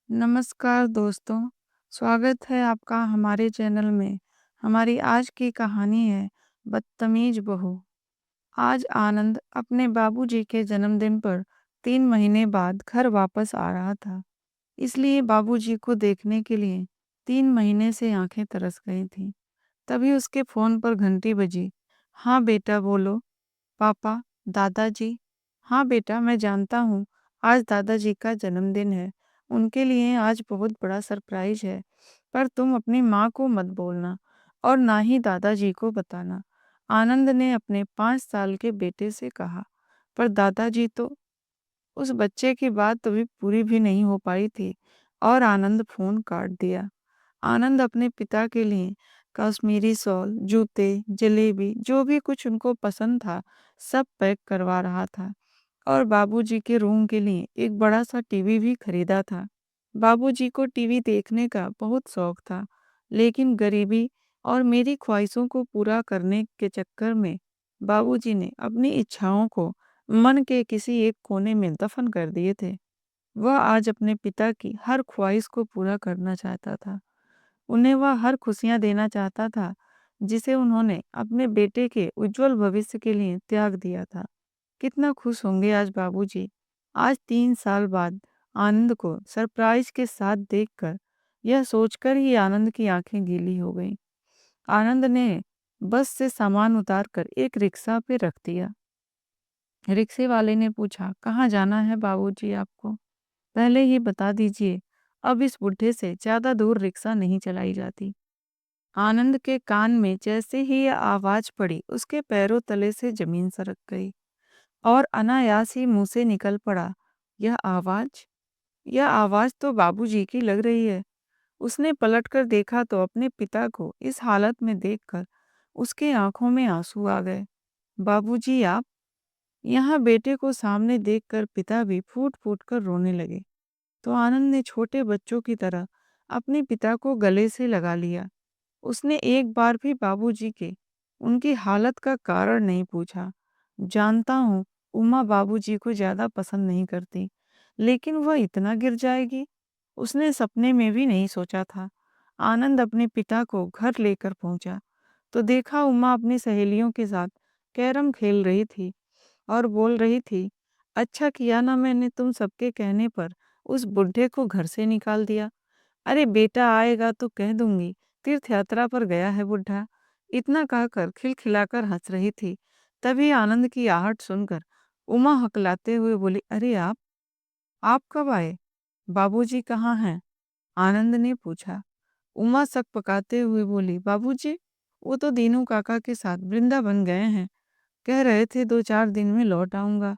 नमस्कार दोस्तों, स्वागत है आपका हमारे चैनल में। हमारी आज की कहानी है बदतमीज बहू। आज आनंद अपने बाबूजी के जन्मदिन पर 3 महीने बाद घर वापस आ रहा था। इसलिए बाबूजी को देखने के लिए 3 महीने से आंखें तरस गई थीं। तभी उसके फ़ोन पर घंटी बजी। हाँ बेटा बोलो। पापा, दादाजी। हाँ बेटा, मैं जानता हूँ आज दादाजी का जन्मदिन है। उनके लिए आज बहुत बड़ा सरप्राइज है। पर तुम अपनी माँ को मत बोलना और ना ही दादाजी को बताना। आनंद ने अपने 5 साल के बेटे से कहा। पर दादाजी तो उस बच्चे की बात तो भी पूरी भी नहीं हो पाई थी और आनंद फोन काट दिया। आनंद अपने पिता के लिए कश्मीरी शॉल, जूते, जलेबी, जो भी कुछ उनको पसंद था, सब पैक करवा रहा था और बाबूजी के रूम के लिए एक बड़ा सा टीवी भी खरीदा था। बाबूजी को टीवी देखने का बहुत शौक था, लेकिन गरीबी और मेरी ख्वाहिशों को पूरा करने के चक्कर में बाबूजी ने अपनी इच्छाओं को मन के किसी एक कोने में दफन कर दिए थे। वह आज अपने पिता की हर ख्वाहिश को पूरा करना चाहता था। उन्हें वह हर खुशियाँ देना चाहता था, जिसे उन्होंने अपने बेटे के उज्जवल भविष्य के लिए त्याग दिया था। कितना खुश होंगे आज बाबूजी। आज 3 साल बाद आनंद को सरप्राइज के साथ देखकर यह सोचकर ही आनंद की आंखें गीली हो गईं। आनंद ने बस से सामान उतारकर एक रिक्शा पे रख दिया। रिक्शे वाले ने पूछा, कहाँ जाना है बाबूजी आपको? पहले ही बता दीजिए, अब इस बुढ़े से ज्यादा दूर रिक्शा नहीं चलाई जाती। आनंद के कान में जैसे ही यह आवाज पड़ी, उसके पैरों तले से जमीन सरक गई और अनायास ही मुंह से निकल पड़ा, यह आवाज यह आवाज तो बाबूजी की लग रही है। उसने पलटकर देखा तो अपने पिता को इस हालत में देखकर उसके आंखों में आंसू आ गए। बाबूजी आप? यहाँ बेटे को सामने देखकर पिता भी फूट फूट कर रोने लगे। तो आनंद ने छोटे बच्चों की तरह अपने पिता को गले से लगा लिया। उसने एक बार भी बाबूजी के उनकी हालत का कारण नहीं पूछा। जानता हूँ उमा बाबूजी को ज्यादा पसंद नहीं करती, लेकिन वह इतना गिर जाएगी, उसने सपने में भी नहीं सोचा था। आनंद अपने पिता को घर लेकर पहुंचा तो देखा उमा अपनी सहेलियों के साथ कैरम खेल रही थी और बोल रही थी, अच्छा किया ना मैंने तुम सबके कहने पर उस बुढ़े को घर से निकाल दिया। अरे बेटा आएगा तो कह दूंगी तीर्थ यात्रा पर गया है बुढ़ा। इतना कहकर खिलखिलाकर हंस रही थी। तभी आनंद की आहट सुनकर उमा हकलाते हुए बोली, अरे आप कब आए? बाबूजी कहाँ हैं? आनंद ने पूछा। उमा सक पकाते हुए बोली, बाबूजी वो तो दीनू काका के साथ वृंदावन गए हैं, कह रहे थे 2-4 दिन में लौट आऊंगा।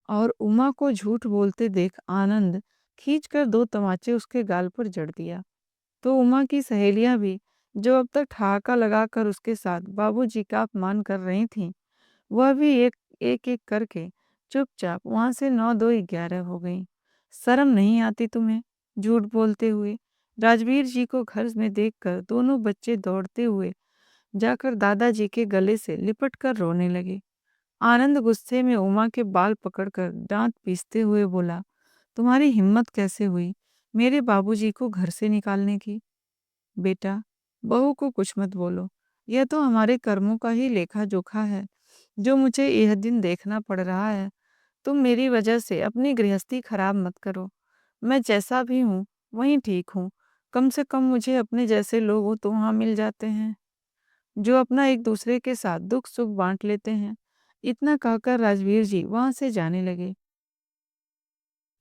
और उमा को झूठ बोलते देख आनंद खींचकर 2 तमाचे उसके गाल पर जड़ दिया। तो उमा की सहेलियां भी, जो अब तक ठहाका लगाकर उसके साथ बाबूजी का अपमान कर रही थीं, वह भी एक एक एक करके चुपचाप वहां से 9-2-11 हो गईं। शर्म नहीं आती तुम्हें, झूठ बोलते हुए? राजवीर जी को घर में देखकर दोनों बच्चे दौड़ते हुए जाकर दादाजी के गले से लिपट कर रोने लगे। आनंद गुस्से में उमा के बाल पकड़कर दांत पीसते हुए बोला, तुम्हारी हिम्मत कैसे हुई मेरे बाबूजी को घर से निकालने की? बेटा, बहू को कुछ मत बोलो। यह तो हमारे कर्मों का ही लेखा जोखा है, जो मुझे यह दिन देखना पड़ रहा है। तुम मेरी वजह से अपनी गृहस्थी खराब मत करो। मैं जैसा भी हूँ वहीं ठीक हूँ। कम से कम मुझे अपने जैसे लोग तो वहाँ मिल जाते हैं, जो अपना एक दूसरे के साथ दुख सुख बांट लेते हैं। इतना कहकर राजवीर जी वहां से जाने लगे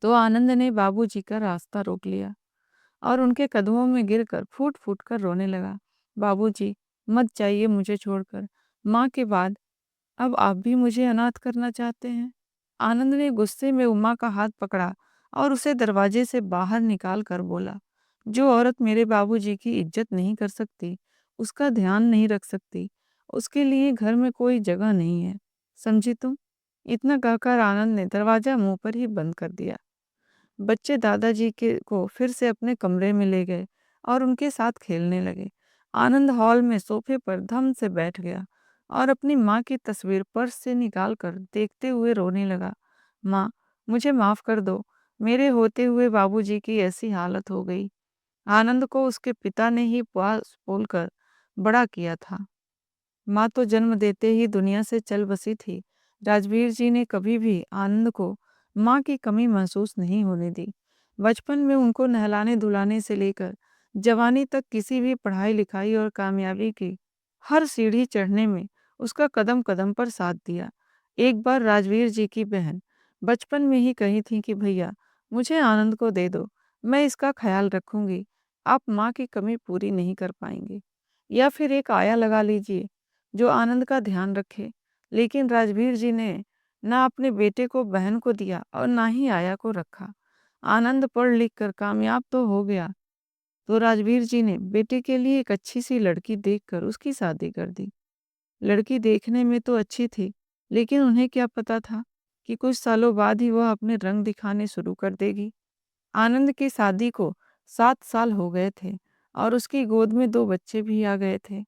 तो आनंद ने बाबूजी का रास्ता रोक लिया और उनके कदमों में गिरकर फूट फूट कर रोने लगा। बाबूजी, मत जाइए मुझे छोड़कर। माँ के बाद अब आप भी मुझे अनाथ करना चाहते हैं? आनंद ने गुस्से में उमा का हाथ पकड़ा और उसे दरवाजे से बाहर निकाल कर बोला, जो औरत मेरे बाबूजी की इज्जत नहीं कर सकती, उसका ध्यान नहीं रख सकती, उसके लिए घर में कोई जगह नहीं है, समझी तुम? इतना कहकर आनंद ने दरवाजा मुंह पर ही बंद कर दिया। बच्चे दादाजी के को फिर से अपने कमरे में ले गए और उनके साथ खेलने लगे। आनंद हॉल में सोफे पर धम से बैठ गया और अपनी माँ की तस्वीर पर्स से निकाल कर देखते हुए रोने लगा। माँ, मुझे माफ कर दो। मेरे होते हुए बाबूजी की ऐसी हालत हो गई। आनंद को उसके पिता ने ही पास बोलकर बड़ा किया था। माँ तो जन्म देते ही दुनिया से चल बसी थी। राजवीर जी ने कभी भी आनंद को माँ की कमी महसूस नहीं होने दी। बचपन में उनको नहलाने धुलाने से लेकर जवानी तक किसी भी पढ़ाई लिखाई और कामयाबी की हर सीढ़ी चढ़ने में उसका कदम कदम पर साथ दिया। एक बार राजवीर जी की बहन बचपन में ही कही थी कि भैया मुझे आनंद को दे दो, मैं इसका ख्याल रखूंगी, आप माँ की कमी पूरी नहीं कर पाएंगे। या फिर एक आया लगा लीजिए जो आनंद का ध्यान रखे। लेकिन राजवीर जी ने ना अपने बेटे को बहन को दिया और ना ही आया को रखा। आनंद पढ़ लिख कर कामयाब तो हो गया, तो राजवीर जी ने बेटे के लिए एक अच्छी सी लड़की देखकर उसकी शादी कर दी। लड़की देखने में तो अच्छी थी, लेकिन उन्हें क्या पता था कि कुछ सालों बाद ही वह अपने रंग दिखाने शुरू कर देगी। आनंद की शादी को 7 साल हो गए थे और उसकी गोद में 2 बच्चे भी आ गए थे।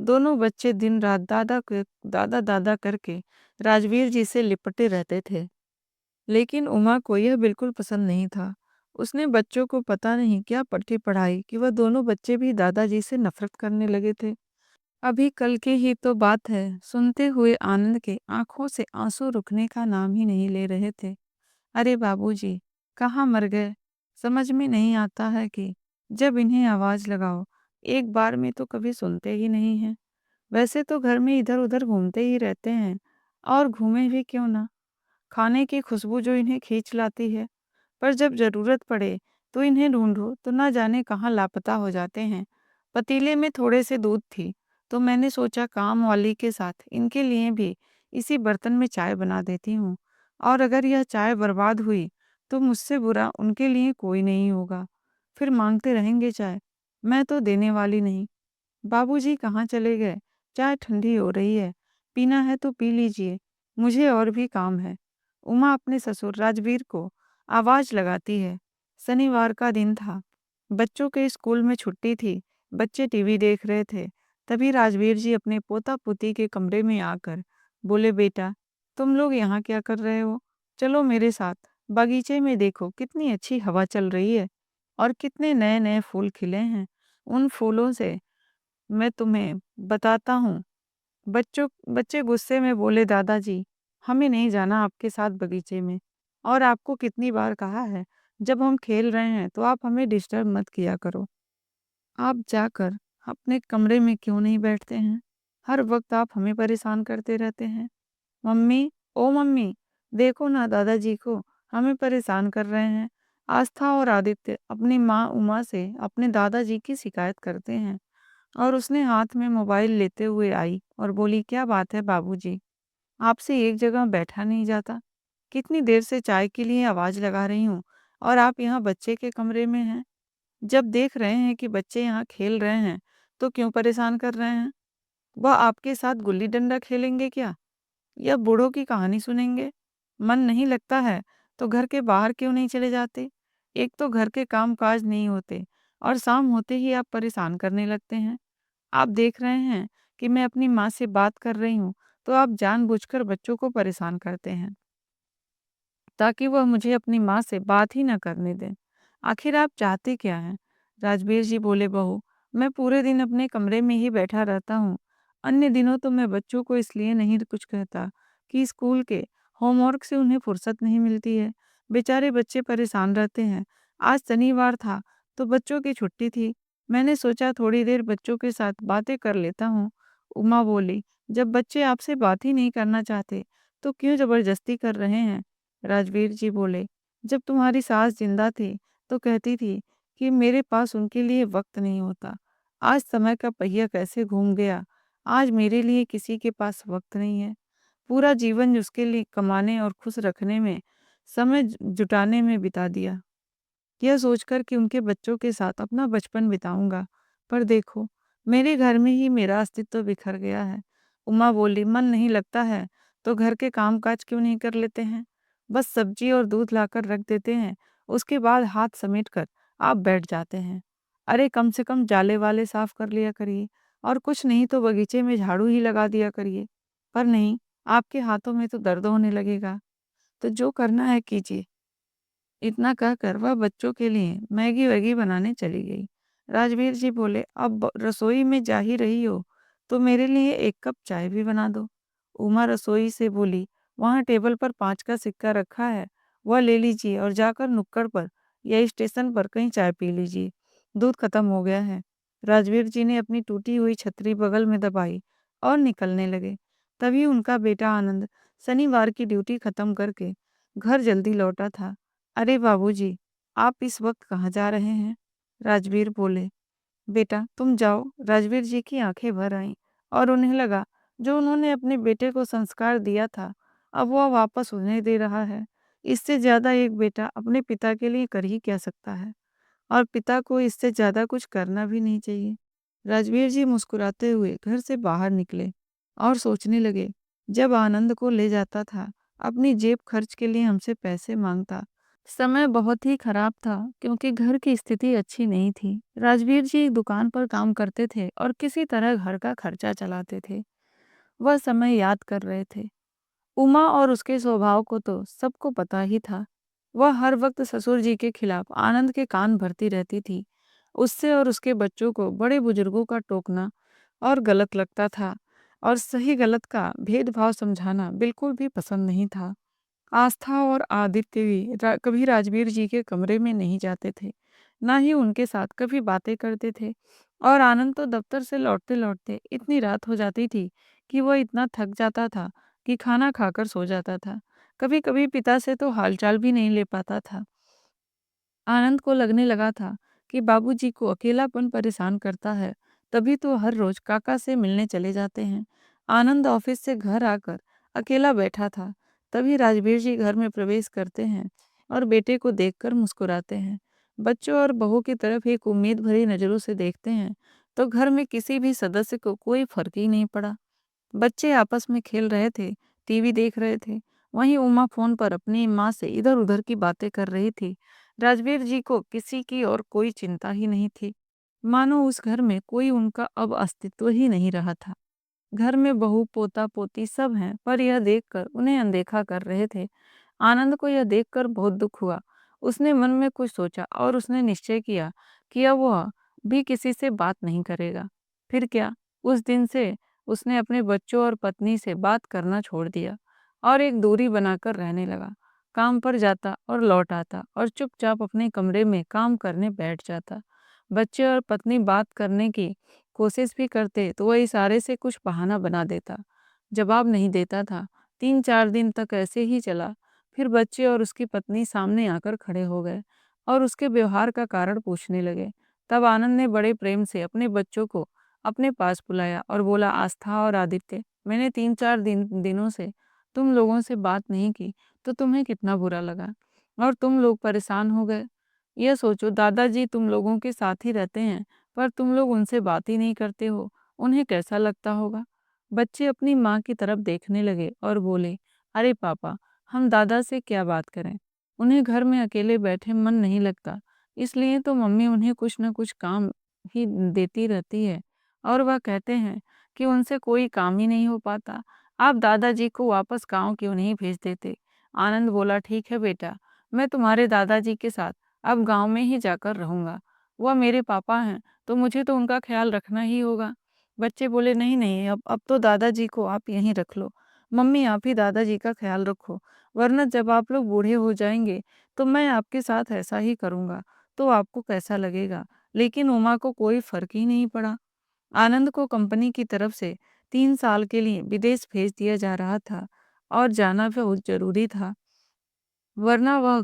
दोनों बच्चे दिन रात दादा दादा करके राजवीर जी से लिपटे रहते थे। लेकिन उमा को यह बिल्कुल पसंद नहीं था। उसने बच्चों को पता नहीं क्या पट्टी पढ़ाई कि वह दोनों बच्चे भी दादाजी से नफरत करने लगे थे। अभी कल की ही तो बात है, सुनते हुए आनंद के आंखों से आंसू रुकने का नाम ही नहीं ले रहे थे। अरे बाबूजी, कहाँ मर गए? समझ में नहीं आता है कि जब इन्हें आवाज लगाओ, एक बार में तो कभी सुनते ही नहीं हैं। वैसे तो घर में इधर उधर घूमते ही रहते हैं, और घूमे भी क्यों ना। खाने की खुशबू जो इन्हें खींच लाती है, पर जब जरूरत पड़े तो इन्हें ढूंढो तो ना जाने कहाँ लापता हो जाते हैं। पतीले में थोड़े से दूध थी, तो मैंने सोचा काम वाली के साथ इनके लिए भी इसी बर्तन में चाय बना देती हूँ, और अगर यह चाय बर्बाद हुई तो मुझसे बुरा उनके लिए कोई नहीं होगा। फिर मांगते रहेंगे चाय, मैं तो देने वाली नहीं। बाबूजी कहाँ चले गए? चाय ठंडी हो रही है, पीना है तो पी लीजिए, मुझे और भी काम है। उमा अपने ससुर राजवीर को आवाज लगाती है। शनिवार का दिन था, बच्चों के स्कूल में छुट्टी थी, बच्चे टीवी देख रहे थे। तभी राजवीर जी अपने पोता पोती के कमरे में आकर बोले, बेटा तुम लोग यहाँ क्या कर रहे हो? चलो मेरे साथ, बगीचे में देखो कितनी अच्छी हवा चल रही है और कितने नए नए फूल खिले हैं। उन फूलों से मैं तुम्हें बताता हूँ। बच्चों बच्चे गुस्से में बोले, दादाजी हमें नहीं जाना आपके साथ बगीचे में, और आपको कितनी बार कहा है जब हम खेल रहे हैं तो आप हमें डिस्टर्ब मत किया करो। आप जाकर अपने कमरे में क्यों नहीं बैठते हैं? हर वक्त आप हमें परेशान करते रहते हैं। मम्मी, ओ मम्मी, देखो ना दादाजी को हमें परेशान कर रहे हैं। आस्था और आदित्य अपनी माँ उमा से अपने दादाजी की शिकायत करते हैं, और उसने हाथ में मोबाइल लेते हुए आई और बोली, क्या बात है बाबूजी, आपसे एक जगह बैठा नहीं जाता? कितनी देर से चाय के लिए आवाज लगा रही हूँ और आप यहाँ बच्चे के कमरे में हैं। जब देख रहे हैं कि बच्चे यहाँ खेल रहे हैं तो क्यों परेशान कर रहे हैं? वह आपके साथ गुल्ली डंडा खेलेंगे क्या, या बूढ़ों की कहानी सुनेंगे? मन नहीं लगता है तो घर के बाहर क्यों नहीं चले जाते? एक तो घर के काम काज नहीं होते और शाम होते ही आप परेशान करने लगते हैं। आप देख रहे हैं कि मैं अपनी माँ से बात कर रही हूँ, तो आप जानबूझकर बच्चों को परेशान करते हैं ताकि वह मुझे अपनी माँ से बात ही न करने दें। आखिर आप चाहते क्या हैं? राजवीर जी बोले, बहू मैं पूरे दिन अपने कमरे में ही बैठा रहता हूँ। अन्य दिनों तो मैं बच्चों को इसलिए नहीं कुछ कहता कि स्कूल के होमवर्क से उन्हें फुर्सत नहीं मिलती है। बेचारे बच्चे परेशान रहते हैं। आज शनिवार था तो बच्चों की छुट्टी थी। मैंने सोचा थोड़ी देर बच्चों के साथ बातें कर लेता हूँ। उमा बोली, जब बच्चे आपसे बात ही नहीं करना चाहते तो क्यों जबरदस्ती कर रहे हैं? राजवीर जी बोले, जब तुम्हारी सास जिंदा थी तो कहती थी कि मेरे पास उनके लिए वक्त नहीं होता। आज समय का पहिया कैसे घूम गया। आज मेरे लिए किसी के पास वक्त नहीं है। पूरा जीवन उसके लिए कमाने और खुश रखने में, समय जुटाने में बिता दिया, यह सोचकर कि उनके बच्चों के साथ अपना बचपन बिताऊंगा। पर देखो, मेरे घर में ही मेरा अस्तित्व बिखर गया है। उमा बोली, मन नहीं लगता है तो घर के काम काज क्यों नहीं कर लेते हैं? बस सब्जी और दूध लाकर रख देते हैं, उसके बाद हाथ समेट कर आप बैठ जाते हैं। अरे कम से कम जाले वाले साफ कर लिया करिए, और कुछ नहीं तो बगीचे में झाड़ू ही लगा दिया करिए। पर नहीं, आपके हाथों में तो दर्द होने लगेगा, तो जो करना है कीजिए। इतना कहकर वह बच्चों के लिए मैगी वैगी बनाने चली गई। राजवीर जी बोले, अब रसोई में जा ही रही हो तो मेरे लिए एक कप चाय भी बना दो। उमा रसोई से बोली, वहाँ टेबल पर 5 का सिक्का रखा है, वह ले लीजिए और जाकर नुक्कड़ पर या स्टेशन पर कहीं चाय पी लीजिए, दूध खत्म हो गया है। राजवीर जी ने अपनी टूटी हुई छतरी बगल में दबाई और निकलने लगे। तभी उनका बेटा आनंद शनिवार की ड्यूटी खत्म करके घर जल्दी लौटा था। अरे बाबूजी, आप इस वक्त कहाँ जा रहे हैं? राजवीर बोले, बेटा तुम जाओ। राजवीर जी की आंखें भर आईं और उन्हें लगा जो उन्होंने अपने बेटे को संस्कार दिया था अब वह वापस उन्हें दे रहा है। इससे ज्यादा एक बेटा अपने पिता के लिए कर ही क्या सकता है, और पिता को इससे ज्यादा कुछ करना भी नहीं चाहिए। राजवीर जी मुस्कुराते हुए घर से बाहर निकले और सोचने लगे, जब आनंद को ले जाता था अपनी जेब खर्च के लिए हमसे पैसे मांगता। समय बहुत ही खराब था क्योंकि घर की स्थिति अच्छी नहीं थी। राजवीर जी एक दुकान पर काम करते थे और किसी तरह घर का खर्चा चलाते थे। वह समय याद कर रहे थे। उमा और उसके स्वभाव को तो सबको पता ही था। वह हर वक्त ससुर जी के खिलाफ आनंद के कान भरती रहती थी। उससे और उसके बच्चों को बड़े बुजुर्गों का टोकना और गलत लगता था, और सही गलत का भेदभाव समझाना बिल्कुल भी पसंद नहीं था। आस्था और आदित्य भी कभी राजवीर जी के कमरे में नहीं जाते थे, ना ही उनके साथ कभी बातें करते थे। और आनंद तो दफ्तर से लौटते लौटते इतनी रात हो जाती थी कि वह इतना थक जाता था कि खाना खाकर सो जाता था। कभी कभी पिता से तो हालचाल भी नहीं ले पाता था। आनंद को लगने लगा था कि बाबूजी को अकेलापन परेशान करता है, तभी तो हर रोज काका से मिलने चले जाते हैं। आनंद ऑफिस से घर आकर अकेला बैठा था, तभी राजवीर जी घर में प्रवेश करते हैं और बेटे को देखकर मुस्कुराते हैं। बच्चों और बहू की तरफ एक उम्मीद भरी नजरों से देखते हैं, तो घर में किसी भी सदस्य को कोई फर्क ही नहीं पड़ा। बच्चे आपस में खेल रहे थे, टीवी देख रहे थे। वहीं उमा फोन पर अपनी माँ से इधर उधर की बातें कर रही थी। राजवीर जी को किसी की और कोई चिंता ही नहीं थी, मानो उस घर में कोई उनका अब अस्तित्व ही नहीं रहा था। घर में बहू पोता पोती सब हैं, पर यह देखकर उन्हें अनदेखा कर रहे थे। आनंद को यह देखकर बहुत दुख हुआ। उसने मन में कुछ सोचा और उसने निश्चय किया कि अब वह भी किसी से बात नहीं करेगा। फिर क्या, उस दिन से उसने अपने बच्चों और पत्नी से बात करना छोड़ दिया और एक दूरी बनाकर रहने लगा। काम पर जाता और लौट आता और चुपचाप अपने कमरे में काम करने बैठ जाता। बच्चे और पत्नी बात करने की कोशिश भी करते तो वह इशारे से कुछ बहाना बना देता। जवाब नहीं देता था। 3-4 दिन तक ऐसे ही चला। फिर बच्चे और उसकी पत्नी सामने आकर खड़े हो गए और उसके व्यवहार का कारण पूछने लगे। तब आनंद ने बड़े प्रेम से अपने बच्चों को अपने पास बुलाया और बोला, आस्था और आदित्य, मैंने 3-4 दिनों से तुम लोगों से बात नहीं की तो तुम्हें कितना बुरा लगा और तुम लोग परेशान हो गए। यह सोचो, दादाजी तुम लोगों के साथ ही रहते हैं, पर तुम लोग उनसे बात ही नहीं करते हो, उन्हें कैसा लगता होगा। बच्चे अपनी माँ की तरफ देखने लगे और बोले, अरे पापा, हम दादा से क्या बात करें, उन्हें घर में अकेले बैठे मन नहीं लगता, इसलिए तो मम्मी उन्हें कुछ न कुछ काम ही देती रहती है, और वह कहते हैं कि उनसे कोई काम ही नहीं हो पाता। आप दादाजी को वापस गांव क्यों नहीं भेज देते? आनंद बोला, ठीक है बेटा, मैं तुम्हारे दादाजी के साथ अब गांव में ही जाकर रहूंगा। वह मेरे पापा हैं तो मुझे तो उनका ख्याल रखना ही होगा। बच्चे बोले, नहीं नहीं, अब तो दादाजी को आप यहीं रख लो। मम्मी आप ही दादाजी का ख्याल रखो, वरना जब आप लोग बूढ़े हो जाएंगे तो मैं आपके साथ ऐसा ही करूंगा, तो आपको कैसा लगेगा? लेकिन उमा को कोई फर्क ही नहीं पड़ा। आनंद को कंपनी की तरफ से 3 साल के लिए विदेश भेज दिया जा रहा था और जाना बहुत जरूरी था, वरना वह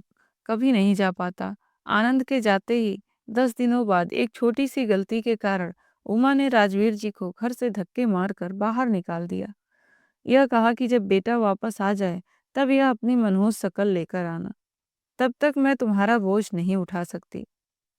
कभी नहीं जा पाता। आनंद के जाते ही 10 दिनों बाद एक छोटी सी गलती के कारण उमा ने राजवीर जी को घर से धक्के मारकर बाहर निकाल दिया। यह कहा कि जब बेटा वापस आ जाए तब यह अपनी मनहूस शकल लेकर आना, तब तक मैं तुम्हारा बोझ नहीं उठा सकती।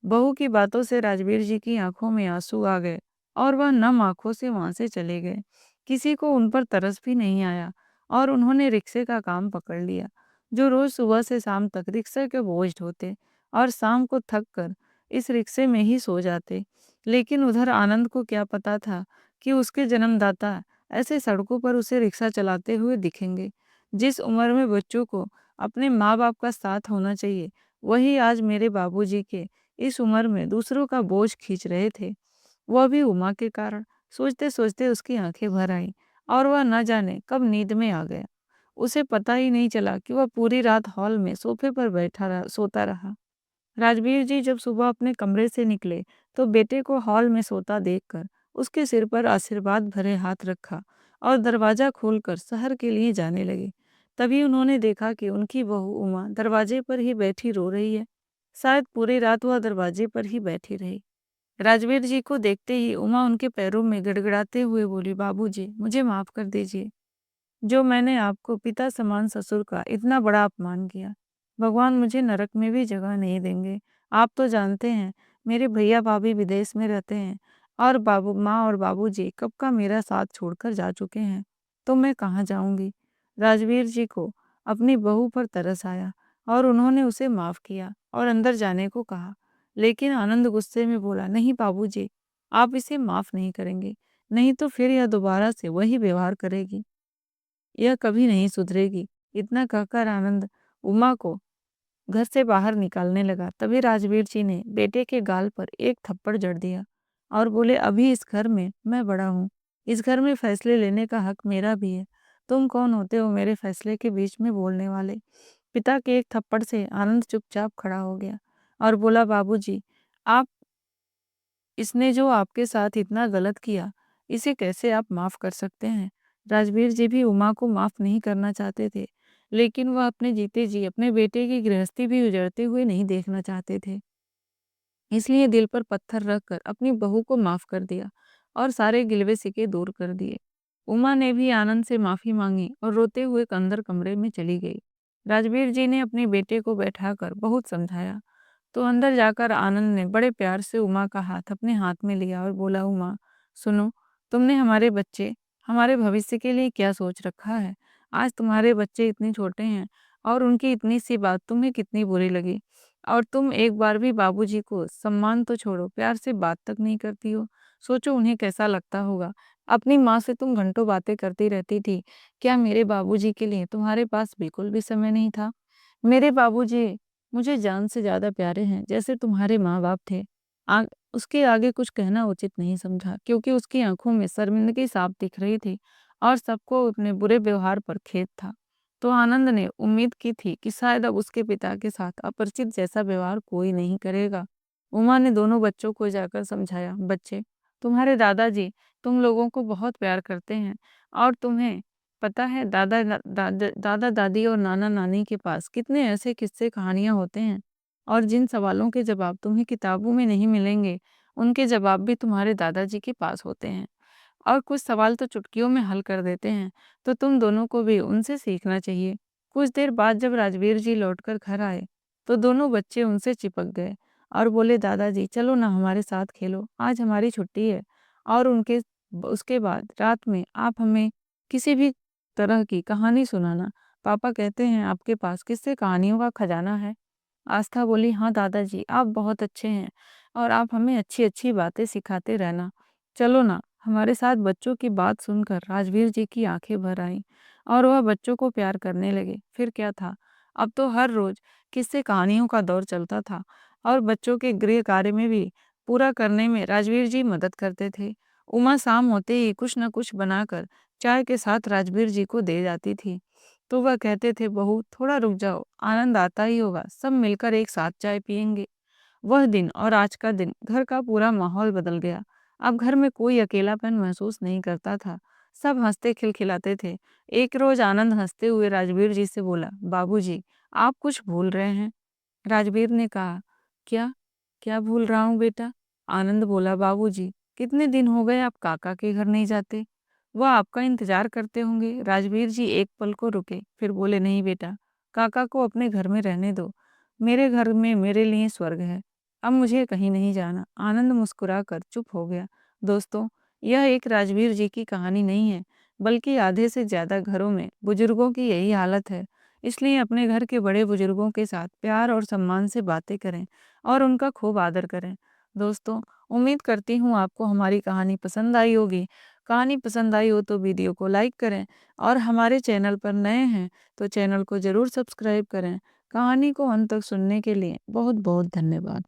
बहू की बातों से राजवीर जी की आंखों में आंसू आ गए और वह नम आंखों से वहां से चले गए। किसी को उन पर तरस भी नहीं आया और उन्होंने रिक्शे का काम पकड़ लिया, जो रोज सुबह से शाम तक रिक्शे के बोझ ढोते और शाम को थक कर इस रिक्शे में ही सो जाते। लेकिन उधर आनंद को क्या पता था कि उसके जन्मदाता ऐसे सड़कों पर उसे रिक्शा चलाते हुए दिखेंगे। जिस उम्र में बच्चों को अपने माँ बाप का साथ होना चाहिए, वही आज मेरे बाबूजी के इस उम्र में दूसरों का बोझ खींच रहे थे, वह भी उमा के कारण। सोचते सोचते उसकी आंखें भर आईं और वह न जाने कब नींद में आ गया। उसे पता ही नहीं चला कि वह पूरी रात हॉल में सोफे पर सोता रहा। राजवीर जी जब सुबह अपने कमरे से निकले तो बेटे को हॉल में सोता देखकर उसके सिर पर आशीर्वाद भरे हाथ रखा और दरवाजा खोलकर शहर के लिए जाने लगे। तभी उन्होंने देखा कि उनकी बहू उमा दरवाजे पर ही बैठी रो रही है। शायद पूरी रात वह दरवाजे पर ही बैठी रही। राजवीर जी को देखते ही उमा उनके पैरों में गिड़गिड़ाते हुए बोली, बाबूजी मुझे माफ कर दीजिए, जो मैंने आपको पिता समान ससुर का इतना बड़ा अपमान किया। भगवान मुझे नरक में भी जगह नहीं देंगे। आप तो जानते हैं मेरे भैया भाभी विदेश में रहते हैं और बाबू माँ और बाबूजी कब का मेरा साथ छोड़कर जा चुके हैं, तो मैं कहाँ जाऊंगी। राजवीर जी को अपनी बहू पर तरस आया और उन्होंने उसे माफ किया और अंदर जाने को कहा। लेकिन आनंद गुस्से में बोला, नहीं बाबूजी, आप इसे माफ नहीं करेंगे, नहीं तो फिर यह दोबारा से वही व्यवहार करेगी, यह कभी नहीं सुधरेगी। इतना कहकर आनंद उमा को घर से बाहर निकालने लगा। तभी राजवीर जी ने बेटे के गाल पर एक थप्पड़ जड़ दिया और बोले, अभी इस घर में मैं बड़ा हूँ, इस घर में फैसले लेने का हक मेरा भी है। तुम कौन होते हो मेरे फैसले के बीच में बोलने वाले। पिता के एक थप्पड़ से आनंद चुपचाप खड़ा हो गया और बोला, बाबूजी, आप इसने जो आपके साथ इतना गलत किया, इसे कैसे आप माफ कर सकते हैं। राजवीर जी भी उमा को माफ नहीं करना चाहते थे, लेकिन वह अपने जीते जी अपने बेटे की गृहस्थी भी उजड़ते हुए नहीं देखना चाहते थे। इसलिए दिल पर पत्थर रखकर अपनी बहू को माफ कर दिया और सारे गिलवे शिकवे दूर कर दिए। उमा ने भी आनंद से माफी मांगी और रोते हुए अंदर कमरे में चली गई। राजवीर जी ने अपने बेटे को बैठाकर बहुत समझाया, तो अंदर जाकर आनंद ने बड़े प्यार से उमा का हाथ अपने हाथ में लिया और बोला, उमा सुनो, तुमने हमारे बच्चे, हमारे भविष्य के लिए क्या सोच रखा है। आज तुम्हारे बच्चे इतने छोटे हैं और उनकी इतनी सी बात तुम्हें कितनी बुरी लगी, और तुम एक बार भी बाबूजी को सम्मान तो छोड़ो, प्यार से बात तक नहीं करती हो। सोचो उन्हें कैसा लगता होगा। अपनी माँ से तुम घंटों बातें करती रहती थी, क्या मेरे बाबूजी के लिए तुम्हारे पास बिल्कुल भी समय नहीं था। मेरे बाबूजी मुझे जान से ज़्यादा प्यारे हैं, जैसे तुम्हारे माँ-बाप थे। आ उसके आगे कुछ कहना उचित नहीं समझा, क्योंकि उसकी आँखों में शर्मिंदगी साफ दिख रही थी और सबको अपने बुरे व्यवहार पर खेद था। तो आनंद ने उम्मीद की थी कि शायद अब उसके पिता के साथ अपरिचित जैसा व्यवहार कोई नहीं करेगा। उमा ने दोनों बच्चों को जाकर समझाया, बच्चे, तुम्हारे दादाजी तुम लोगों को बहुत प्यार करते हैं और तुम्हें पता है दादा दादी और नाना नानी के पास कितने ऐसे किस्से कहानियां होते हैं, और जिन सवालों के जवाब तुम्हें किताबों में नहीं मिलेंगे, उनके जवाब भी तुम्हारे दादाजी के पास होते हैं। और कुछ सवाल तो चुटकियों में हल कर देते हैं, तो तुम दोनों को भी उनसे सीखना चाहिए। कुछ देर बाद जब राजवीर जी लौटकर घर आए, तो दोनों बच्चे उनसे चिपक गए और बोले, दादाजी चलो ना हमारे साथ खेलो, आज हमारी छुट्टी है। और उसके बाद रात में आप हमें किसी भी तरह की कहानी सुनाना। पापा कहते हैं आपके पास किस्से कहानियों का खजाना है। आस्था बोली, हाँ दादाजी, आप बहुत अच्छे हैं और आप हमें अच्छी अच्छी बातें सिखाते रहना। चलो ना हमारे साथ। बच्चों की बात सुनकर राजवीर जी की आंखें भर आईं और वह बच्चों को प्यार करने लगे। फिर क्या था, अब तो हर रोज किस्से कहानियों का दौर चलता था और बच्चों के गृह कार्य में भी पूरा करने में राजवीर जी मदद करते थे। उमा शाम होते ही कुछ न कुछ बनाकर चाय के साथ राजवीर जी को दे जाती थी, तो वह कहते थे, बहू थोड़ा रुक जाओ, आनंद आता ही होगा, सब मिलकर एक साथ चाय पियेंगे। वह दिन और आज का दिन, घर का पूरा माहौल बदल गया। अब घर में कोई अकेलापन महसूस नहीं करता था, सब हंसते खिलखिलाते थे। एक रोज आनंद हंसते हुए राजवीर जी से बोला, बाबूजी, आप कुछ भूल रहे हैं। राजवीर ने कहा, क्या क्या भूल रहा हूँ बेटा। आनंद बोला, बाबूजी, कितने दिन हो गए आप काका के घर नहीं जाते, वह आपका इंतजार करते होंगे। राजवीर जी एक पल को रुके, फिर बोले, नहीं बेटा, काका को अपने घर में रहने दो, मेरे घर में मेरे लिए स्वर्ग है, अब मुझे कहीं नहीं जाना। आनंद मुस्कुराकर चुप हो गया। दोस्तों, यह एक राजवीर जी की कहानी नहीं है, बल्कि आधे से ज्यादा घरों में बुजुर्गों की यही हालत है। इसलिए अपने घर के बड़े बुजुर्गों के साथ प्यार और सम्मान से बातें करें और उनका खूब आदर करें। दोस्तों, उम्मीद करती हूँ आपको हमारी कहानी पसंद आई होगी। कहानी पसंद आई हो तो वीडियो को लाइक करें और हमारे चैनल पर नए हैं तो चैनल को ज़रूर सब्सक्राइब करें। कहानी को अंत तक सुनने के लिए बहुत बहुत धन्यवाद।